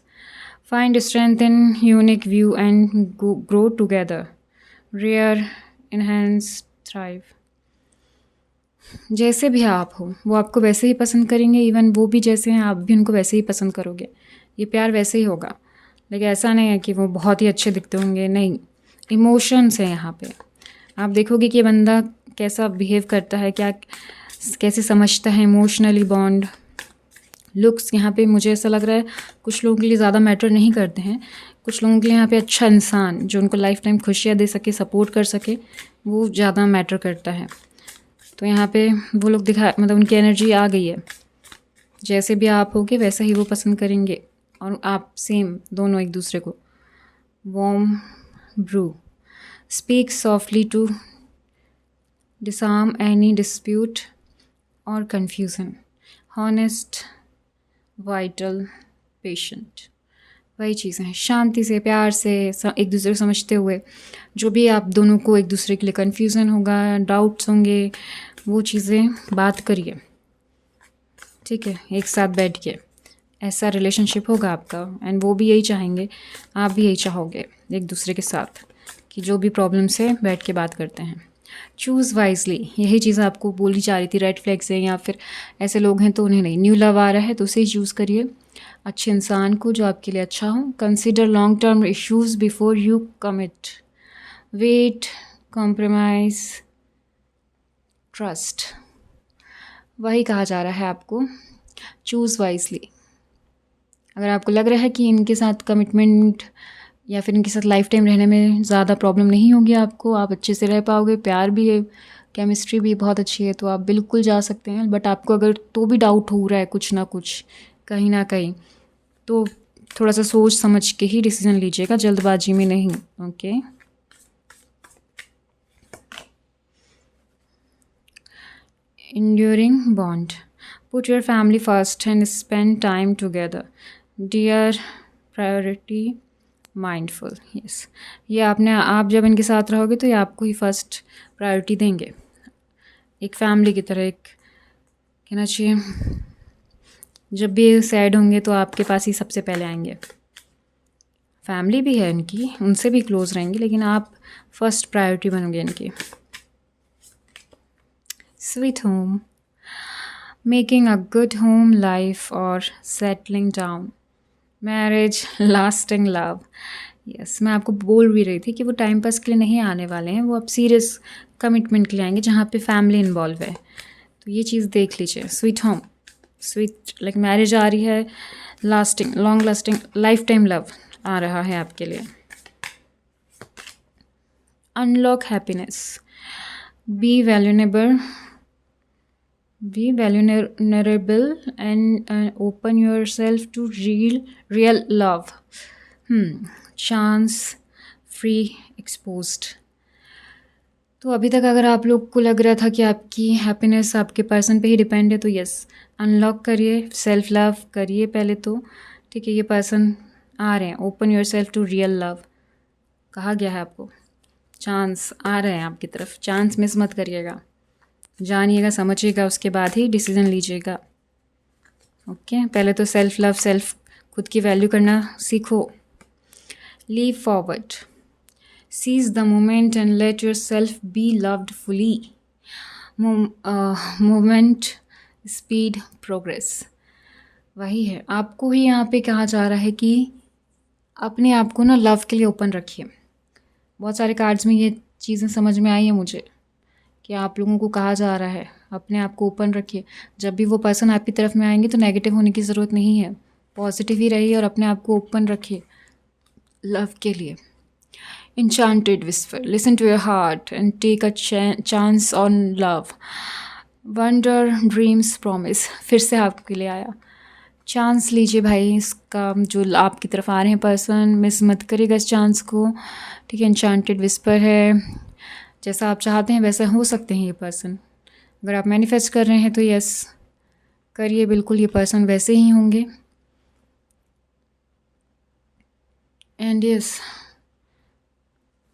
Find strength in unique view and grow together. Rare enhance thrive. जैसे भी आप हो वो आपको वैसे ही पसंद करेंगे, इवन वो भी जैसे हैं आप भी उनको वैसे ही पसंद करोगे। ये प्यार वैसे ही होगा, लेकिन ऐसा नहीं है कि वो बहुत ही अच्छे दिखते होंगे, नहीं। इमोशंस है यहाँ पे। आप देखोगे कि ये बंदा कैसा बिहेव करता है, क्या कैसे समझता है इमोशनली बॉन्ड। लुक्स यहाँ पे मुझे ऐसा लग रहा है कुछ लोगों के लिए ज़्यादा मैटर नहीं करते हैं। कुछ लोगों के लिए यहाँ पे अच्छा इंसान जो उनको लाइफ टाइम खुशियाँ दे सके, सपोर्ट कर सके, वो ज़्यादा मैटर करता है। तो यहाँ पे वो लोग मतलब उनकी एनर्जी आ गई है। जैसे भी आप होगे वैसा ही वो पसंद करेंगे, और आप सेम, दोनों एक दूसरे को। Warm brew. Speak softly to disarm any dispute or confusion. Honest, vital, patient. वही चीज़ें हैं, शांति से, प्यार से, एक दूसरे को समझते हुए। जो भी आप दोनों को एक दूसरे के लिए कन्फ्यूज़न होगा, डाउट्स होंगे, वो चीज़ें बात करिए। ठीक है, एक साथ बैठ के ऐसा रिलेशनशिप होगा आपका, एंड वो भी यही चाहेंगे, आप भी यही चाहोगे एक दूसरे के साथ, कि जो भी प्रॉब्लम्स है बैठ के बात करते हैं। चूज़ वाइजली, यही चीज़ आपको बोली जा रही थी। रेड फ्लैग्स हैं या फिर ऐसे लोग हैं तो उन्हें नहीं। न्यू लव आ रहा है तो उसे ही चूज़ करिए, अच्छे इंसान को जो आपके लिए अच्छा हो। Consider long term issues before you commit. Wait, compromise, trust, वही कहा जा रहा है आपको। Choose wisely. अगर आपको लग रहा है कि इनके साथ कमिटमेंट या फिर इनके साथ लाइफ टाइम रहने में ज़्यादा प्रॉब्लम नहीं होगी आपको, आप अच्छे से रह पाओगे, प्यार भी है, केमिस्ट्री भी बहुत अच्छी है, तो आप बिल्कुल जा सकते हैं। बट आपको अगर तो भी डाउट हो रहा है कुछ ना कुछ, कहीं ना कहीं, तो थोड़ा सा सोच समझ के ही डिसीजन लीजिएगा, जल्दबाजी में नहीं। Okay. enduring bond. Put your family first and spend time together. Dear priority, mindful. Yes. ये आप जब इनके साथ रहोगे तो ये आपको ही फर्स्ट प्रायोरिटी देंगे, एक फैमिली की तरह। एक कहना चाहिए, जब भी सैड होंगे तो आपके पास ही सबसे पहले आएंगे। फैमिली भी है इनकी, उनसे भी क्लोज रहेंगे, लेकिन आप फर्स्ट प्रायोरिटी बनोगे इनकी। Sweet home. Making a good home life or settling down. Marriage, lasting love. Yes, मैं आपको बोल भी रही थी कि वो टाइम पास के लिए नहीं आने वाले हैं, वो अब सीरियस कमिटमेंट के लिए आएंगे जहाँ पे फैमिली इन्वॉल्व है। तो ये चीज़ देख लीजिए। Sweet home, sweet like marriage आ रही है, lasting, long lasting, life time love आ रहा है आपके लिए। Unlock happiness. Be vulnerable, be vulnerable and open yourself to real love. Chance free exposed. तो अभी तक अगर आप लोग को लग रहा था कि आपकी हैप्पीनेस आपके पर्सन पे ही डिपेंड है, तो यस, अनलॉक करिए, सेल्फ लव करिए पहले तो। ठीक है, ये पर्सन आ रहे हैं। Open yourself to real love कहा गया है आपको। चांस आ रहे हैं आपकी तरफ, चांस मिस मत करिएगा, जानिएगा, समझिएगा, उसके बाद ही डिसीजन लीजिएगा। ओके, पहले तो सेल्फ लव, सेल्फ खुद की वैल्यू करना सीखो। Leave forward, seize the moment and let yourself be loved fully. Moment, speed, progress, वही है। आपको ही यहाँ पे कहा जा रहा है कि अपने आप को ना लव के लिए ओपन रखिए। बहुत सारे कार्ड्स में ये चीज़ें समझ में आई हैं मुझे। कि आप लोगों को कहा जा रहा है अपने आप को ओपन रखिए। जब भी वो पर्सन आपकी तरफ में आएंगे तो नेगेटिव होने की ज़रूरत नहीं है, पॉजिटिव ही रहिए और अपने आप को ओपन रखिए लव के लिए। Enchanted whisper, listen to your heart and take a chance on love. Wonder, dreams, promise, फिर से आपके लिए आया। चांस लीजिए भाई, इसका जो आपकी तरफ आ रहे हैं पर्सन मिस मत करिएगा इस चांस को, ठीक है। एन्चांटेड विस्पर है, जैसा आप चाहते हैं वैसा हो सकते हैं ये पर्सन। अगर आप मैनिफेस्ट कर रहे हैं तो यस करिए, बिल्कुल ये पर्सन वैसे ही होंगे। एंड यस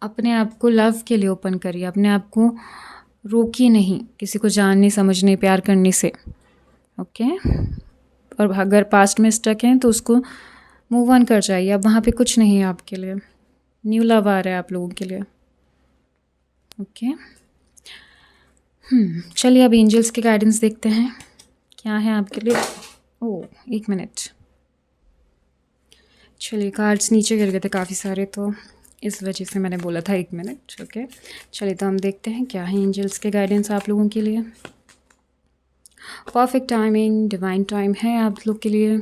अपने आप को लव के लिए ओपन करिए, अपने आप को रोकिए नहीं किसी को जानने समझने प्यार करने से, ओके। और अगर पास्ट में स्टक हैं तो उसको मूव ऑन कर जाइए, अब वहाँ पे कुछ नहीं है आपके लिए, न्यू लव आ रहा है आप लोगों के लिए, ओके। चलिए अब एंजल्स के गाइडेंस देखते हैं क्या है आपके लिए। ओह 1 मिनट, चलिए कार्ड्स नीचे गिर गए थे काफ़ी सारे तो इस वजह से मैंने बोला था 1 मिनट, ओके। चलिए तो हम देखते हैं क्या है एंजल्स के गाइडेंस आप लोगों के लिए। परफेक्ट टाइमिंग, डिवाइन टाइम है आप लोग के लिए।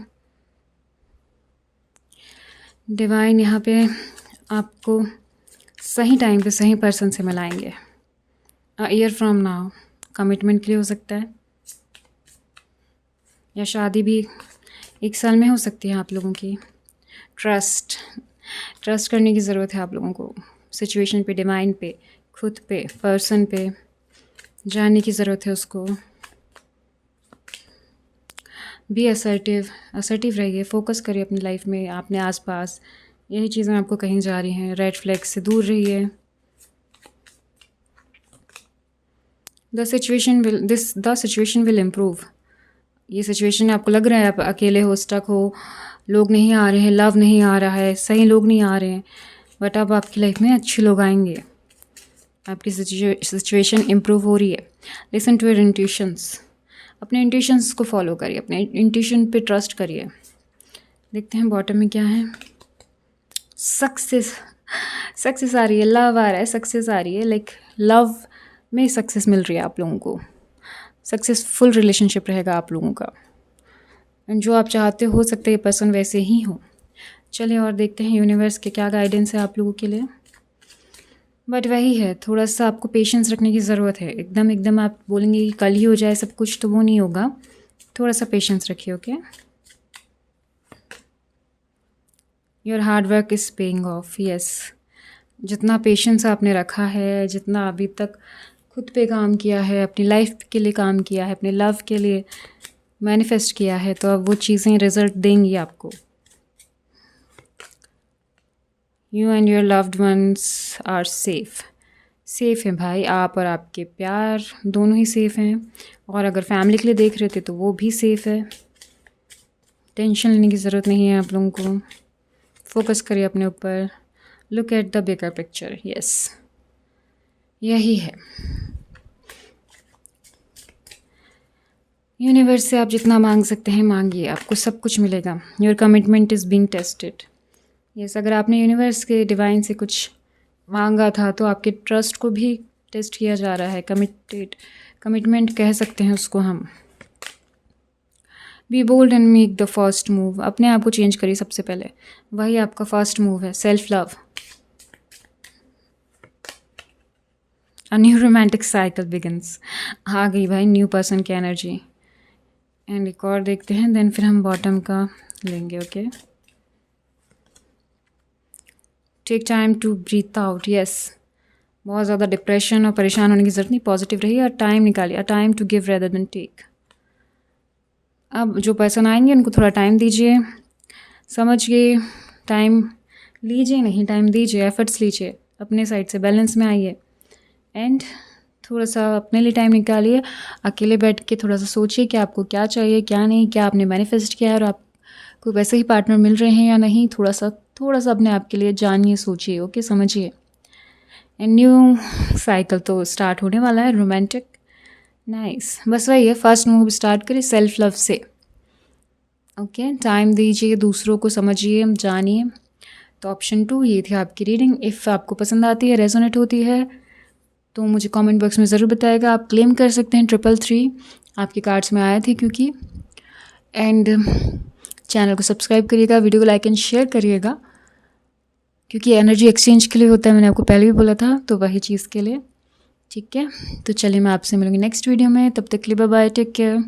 डिवाइन यहाँ पे आपको सही टाइम पे सही पर्सन से मिलाएंगे। A year from now, commitment के लिए हो सकता है, या शादी भी 1 साल में हो सकती है आप लोगों की। ट्रस्ट करने की ज़रूरत है आप लोगों को, सिचुएशन पे, डिवाइन पे, खुद पे, पर्सन पे जानने की ज़रूरत है उसको। बी असर्टिव रहिए, फोकस करिए अपनी लाइफ में, अपने आसपास यही चीज़ें आपको कहीं जा रही हैं। रेड फ्लैग से दूर रहिए। The situation will improve. ये सिचुएशन आपको लग रहा है आप अकेले हो, स्टक हो, लोग नहीं आ रहे हैं, लव नहीं आ रहा है, सही लोग नहीं आ रहे हैं, बट अब आपकी लाइफ में अच्छे लोग आएंगे, आपकी सिचुएशन इम्प्रूव हो रही है। लिसन टू योर इंट्यूशंस, अपने इंट्यूशंस को फॉलो करिए, अपने इंट्यूशन पे ट्रस्ट करिए। देखते हैं बॉटम में क्या है। सक्सेस आ रही है, लव आ रहा है, सक्सेस आ रही है, लाइक लव में सक्सेस मिल रही है आप लोगों को, सक्सेसफुल रिलेशनशिप रहेगा आप लोगों का, एंड जो आप चाहते हो सकता है ये पर्सन वैसे ही हो। चलिए और देखते हैं यूनिवर्स के क्या गाइडेंस है आप लोगों के लिए। बट वही है, थोड़ा सा आपको पेशेंस रखने की ज़रूरत है। एकदम आप बोलेंगे कि कल ही हो जाए सब कुछ, तो वो नहीं होगा, थोड़ा सा पेशेंस रखिए, okay. Your hard work is paying off, yes. जितना पेशेंस आपने रखा है, जितना अभी तक खुद पे काम किया है, अपनी लाइफ के लिए काम किया है, अपने लव के लिए मैनिफेस्ट किया है, तो अब वो चीज़ें रिजल्ट देंगी आपको। You and your loved ones are safe हैं भाई, आप और आपके प्यार दोनों ही सेफ़ हैं। और अगर फैमिली के लिए देख रहे थे तो वो भी सेफ़ है, टेंशन लेने की ज़रूरत नहीं है आप लोगों को। फोकस करिए अपने ऊपर, look at the bigger picture, yes यही है। यूनिवर्स से आप जितना मांग सकते हैं मांगिए, आपको सब कुछ मिलेगा। Your commitment is being tested, yes. अगर आपने यूनिवर्स के डिवाइन से कुछ मांगा था तो आपके ट्रस्ट को भी टेस्ट किया जा रहा है। कमिटमेंट कह सकते हैं उसको हम। Be bold and make the first move, अपने आप को चेंज करिए सबसे पहले, वही आपका फर्स्ट मूव है। Self love, a new romantic cycle begins, आ गई भाई न्यू पर्सन की एनर्जी। एंड एक और देखते हैं, देन फिर हम बॉटम का लेंगे, okay. Take time to breathe out, yes. बहुत ज़्यादा डिप्रेशन और परेशान होने की ज़रूरत नहीं, पॉजिटिव रहिए और टाइम निकालिए, a time to give rather than take. अब जो पर्सन आएंगे उनको थोड़ा टाइम दीजिए, समझिए, टाइम लीजिए नहीं, टाइम दीजिए, एफर्ट्स लीजिए, अपने साइड से बैलेंस में आइए, एंड थोड़ा सा अपने लिए टाइम निकालिए। अकेले बैठ के थोड़ा सा सोचिए कि आपको क्या चाहिए क्या नहीं, क्या आपने मैनिफेस्ट किया है और आपको वैसे ही पार्टनर मिल रहे हैं या नहीं। थोड़ा सा अपने आप के लिए जानिए, सोचिए, ओके, समझिए। एंड न्यू साइकिल तो स्टार्ट होने वाला है, रोमांटिक, नाइस। बस वही है, फर्स्ट मूव स्टार्ट करिए सेल्फ लव से, ओके। टाइम दीजिए, दूसरों को समझिए, जानिए। तो ऑप्शन 2 ये थी आपकी रीडिंग। इफ़ आपको पसंद आती है, रेजोनेट होती है, तो मुझे कमेंट बॉक्स में ज़रूर बताएगा। आप क्लेम कर सकते हैं 333, आपके कार्ड्स में आए थे क्योंकि। एंड चैनल को सब्सक्राइब करिएगा, वीडियो को लाइक एंड शेयर करिएगा, क्योंकि एनर्जी एक्सचेंज के लिए होता है, मैंने आपको पहले भी बोला था, तो वही चीज़ के लिए। ठीक है, तो चलिए मैं आपसे मिलूँगी नेक्स्ट वीडियो में। तब तक के लिए बाय बाय, टेक केयर।